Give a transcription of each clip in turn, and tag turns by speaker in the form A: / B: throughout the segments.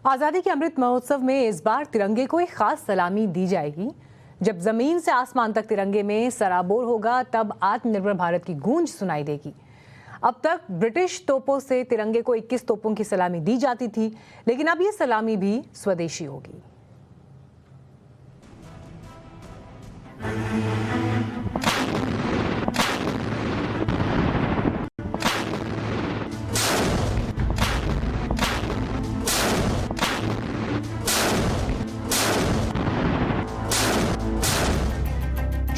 A: आजादी के अमृत महोत्सव में इस बार तिरंगे को एक खास सलामी दी जाएगी। जब जमीन से आसमान तक तिरंगे में सराबोर होगा तब आत्मनिर्भर भारत की गूंज सुनाई देगी। अब तक ब्रिटिश तोपों से तिरंगे को 21 तोपों की सलामी दी जाती थी, लेकिन अब ये सलामी भी स्वदेशी होगी।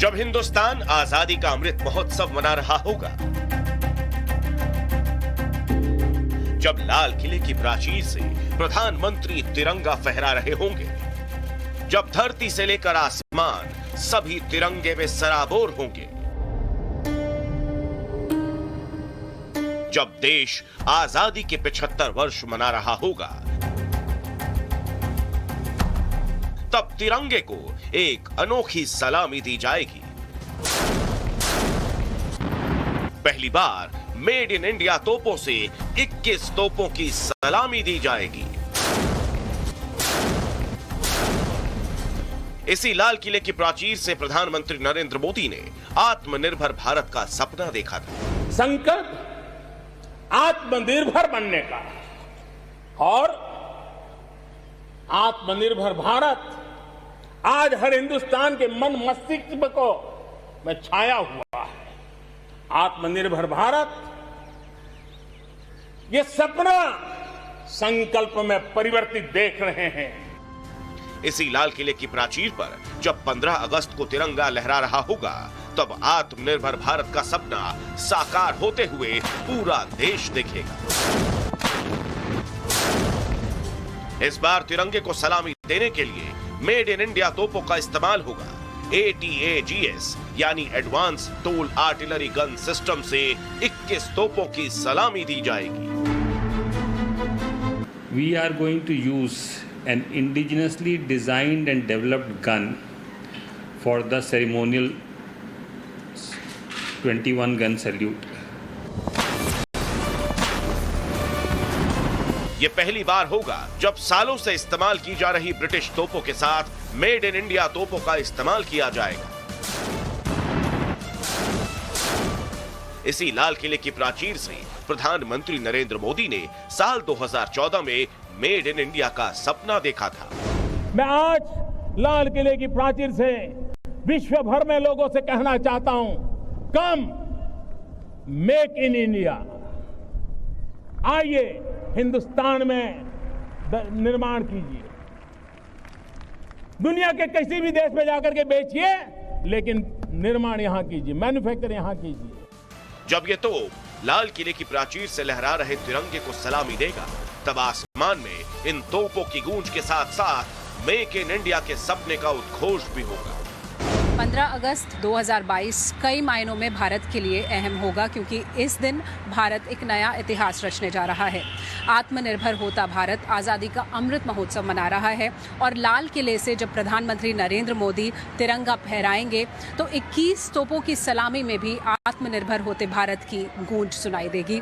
B: जब हिंदुस्तान आजादी का अमृत महोत्सव मना रहा होगा, जब लाल किले की प्राचीर से प्रधानमंत्री तिरंगा फहरा रहे होंगे, जब धरती से लेकर आसमान सभी तिरंगे में सराबोर होंगे, जब देश आजादी के 75 वर्ष मना रहा होगा, तब तिरंगे को एक अनोखी सलामी दी जाएगी। पहली बार मेड इन इंडिया तोपों से 21 तोपों की सलामी दी जाएगी। इसी लाल किले की प्राचीर से प्रधानमंत्री नरेंद्र मोदी ने आत्मनिर्भर भारत का सपना देखा था।
C: संकल्प आत्मनिर्भर बनने का और आत्मनिर्भर भारत आज हर हिंदुस्तान के मन मस्तिष्क को में छाया हुआ है। आत्मनिर्भर भारत ये सपना संकल्प में परिवर्तित देख रहे हैं।
B: इसी लाल किले की प्राचीर पर जब 15 अगस्त को तिरंगा लहरा रहा होगा, तब आत्मनिर्भर भारत का सपना साकार होते हुए पूरा देश देखेगा। इस बार तिरंगे को सलामी देने के लिए मेड इन इंडिया तोपों का इस्तेमाल होगा। ATAGS यानी advance tool artillery gun system से 21 तोपों की सलामी दी जाएगी।
D: We are going to use an indigenously designed and developed gun for the ceremonial 21 gun salute.
B: ये पहली बार होगा जब सालों से इस्तेमाल की जा रही ब्रिटिश तोपों के साथ मेड इन इंडिया तोपों का इस्तेमाल किया जाएगा। इसी लाल किले की प्राचीर से प्रधानमंत्री नरेंद्र मोदी ने साल 2014 में मेड इन इंडिया का सपना देखा था।
C: मैं आज लाल किले की प्राचीर से विश्व भर में लोगों से कहना चाहता हूं, कम मेक इन इंडिया, आइए हिंदुस्तान में निर्माण कीजिए। दुनिया के किसी भी देश में जाकर के बेचिए, लेकिन निर्माण यहां कीजिए, मैन्युफैक्चर यहां कीजिए।
B: जब ये तोप लाल किले की प्राचीर से लहरा रहे तिरंगे को सलामी देगा, तब आसमान में इन तोपों की गूंज के साथ साथ मेक इन इंडिया के सपने का उद्घोष भी होगा।
E: 15 अगस्त 2022 कई मायनों में भारत के लिए अहम होगा, क्योंकि इस दिन भारत एक नया इतिहास रचने जा रहा है। आत्मनिर्भर होता भारत आज़ादी का अमृत महोत्सव मना रहा है और लाल किले से जब प्रधानमंत्री नरेंद्र मोदी तिरंगा फहराएंगे तो 21 तोपों की सलामी में भी आत्मनिर्भर होते भारत की गूंज सुनाई देगी।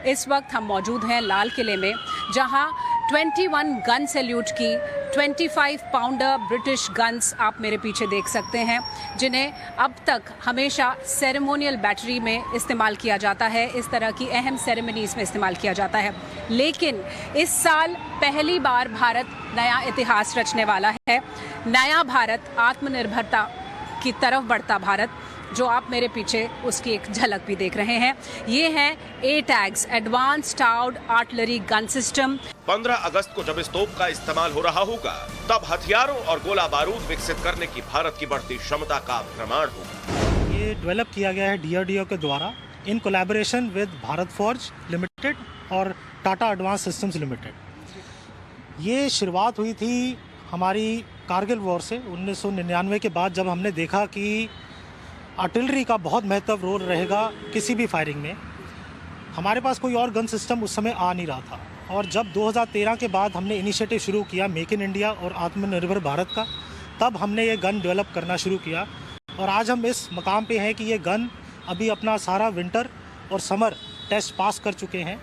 E: इस वक्त हम मौजूद हैं लाल किले में, जहां 21 गन सैल्यूट की 25 पाउंडर ब्रिटिश गन्स आप मेरे पीछे देख सकते हैं, जिन्हें अब तक हमेशा सेरेमोनियल बैटरी में इस्तेमाल किया जाता है, इस तरह की अहम सेरेमनीज में इस्तेमाल किया जाता है। लेकिन इस साल पहली बार भारत नया इतिहास रचने वाला है। नया भारत, आत्मनिर्भरता की तरफ बढ़ता भारत, जो आप मेरे पीछे उसकी एक झलक भी देख रहे हैं। ये है ATAGS advance towed artillery gun system.
B: 15 अगस्त को जब इस तोप का इस्तेमाल हो रहा होगा, तब हथियारों और गोला बारूद विकसित करने की भारत की बढ़ती क्षमता का प्रमाण होगा।
F: ये डेवलप किया गया है DRDO के द्वारा in collaboration with Bharat forge limited और टाटा एडवांस सिस्टम्स लिमिटेड। ये शुरुआत हुई थी हमारी कारगिल वॉर से 1999 के बाद, जब हमने देखा कि आर्टिलरी का बहुत महत्वपूर्ण रोल रहेगा किसी भी फायरिंग में। हमारे पास कोई और गन सिस्टम उस समय आ नहीं रहा था, और जब 2013 के बाद हमने इनिशिएटिव शुरू किया मेक इन इंडिया और आत्मनिर्भर भारत का, तब हमने ये गन डेवलप करना शुरू किया। और आज हम इस मकाम पे हैं कि ये गन अभी अपना सारा विंटर और समर टेस्ट पास कर चुके हैं।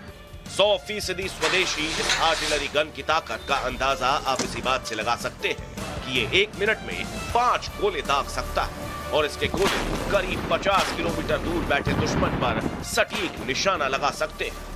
B: 100% स्वदेशी इस आर्टिलरी गन की ताकत का अंदाजा आप इसी बात से लगा सकते हैं कि ये 1 मिनट में 5 गोले दाग सकता है और इसके गोले करीब 50 किलोमीटर दूर बैठे दुश्मन पर सटीक निशाना लगा सकते हैं।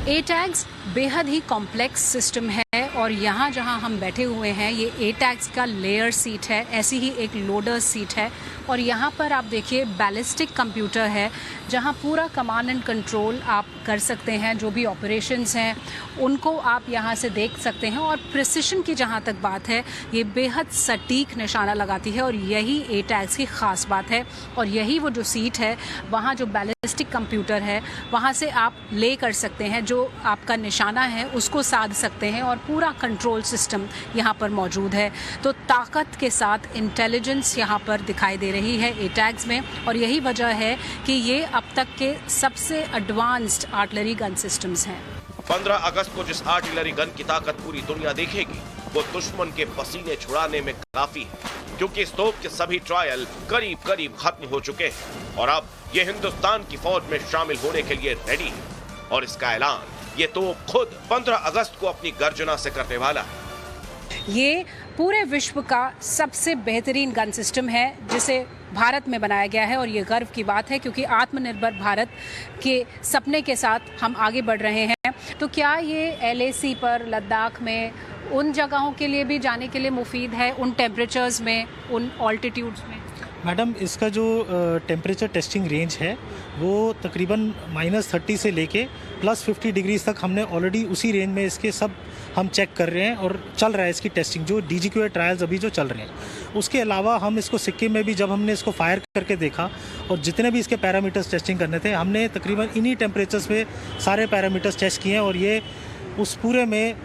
E: एटैग्स बेहद ही कॉम्प्लेक्स सिस्टम है और यहाँ जहाँ हम बैठे हुए हैं ये एटैग्स का लेयर सीट है, ऐसी ही एक लोडर सीट है और यहाँ पर आप देखिए बैलिस्टिक कंप्यूटर है जहाँ पूरा कमांड एंड कंट्रोल आप कर सकते हैं। जो भी ऑपरेशंस हैं उनको आप यहाँ से देख सकते हैं और प्रिसिशन की जहाँ तक बात है ये बेहद सटीक निशाना लगाती है और यही एटैग्स की ख़ास बात है। और यही वो जो सीट है वहाँ जो बैलिस्टिक कंप्यूटर है वहाँ से आप ले कर सकते हैं, जो आपका निशाना है उसको साध सकते हैं और पूरा कंट्रोल सिस्टम यहाँ पर मौजूद है। तो ताकत के साथ इंटेलिजेंस यहाँ पर दिखाई दे रही है एटैग्स में और यही वजह है कि ये अब तक के सबसे एडवांस्ड आर्टिलरी गन सिस्टम्स हैं।
B: 15 अगस्त को जिस आर्टिलरी गन की ताकत पूरी दुनिया देखेगी वो दुश्मन के पसीने छुड़ाने में काफी है, क्योंकि इस तोप के सभी ट्रायल करीब करीब खत्म हो चुके हैं और अब ये हिंदुस्तान की फौज में शामिल होने के लिए रेडी है और इसका ऐलान ये तोप खुद 15 अगस्त को अपनी गर्जना से करने वाला है।
E: ये पूरे विश्व का सबसे बेहतरीन गन सिस्टम है जिसे भारत में बनाया गया है और ये गर्व की बात है क्योंकि आत्मनिर्भर भारत के सपने के साथ हम आगे बढ़ रहे हैं। तो क्या ये LAC पर लद्दाख में उन जगहों के लिए भी जाने के लिए मुफीद है, उन टेम्परेचर्स में, उन ऑल्टीट्यूड्स में?
F: मैडम, इसका जो टेम्परेचर टेस्टिंग रेंज है वो तकरीबन -30 से लेके +50 डिग्रीज तक हमने ऑलरेडी उसी रेंज में इसके सब हम चेक कर रहे हैं और चल रहा है इसकी टेस्टिंग, जो DGQA ट्रायल्स अभी जो चल रहे हैं। उसके अलावा हम इसको सिक्किम में भी जब हमने इसको फायर करके देखा और जितने भी इसके पैरामीटर्स टेस्टिंग करने थे हमने तकरीबन इन्हीं टेम्परेचर्स पे सारे पैरामीटर्स टेस्ट किए हैं और ये उस पूरे में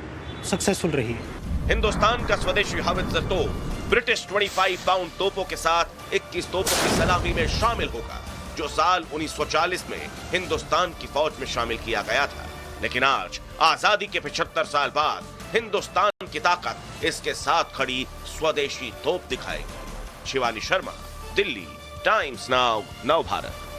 F: सक्सेसफुल रही है।
B: हिंदुस्तान का स्वदेशी हावित्जर तोप ब्रिटिश 25 पाउंड तोपों के साथ 21 तोपों की सलामी में शामिल होगा, जो साल 1940 में हिंदुस्तान की फौज में शामिल किया गया था। लेकिन आज आजादी के 75 साल बाद हिंदुस्तान की ताकत इसके साथ खड़ी स्वदेशी तोप दिखाएगी। शिवानी शर्मा, दिल्ली, टाइम्स नाउ, नव भारत।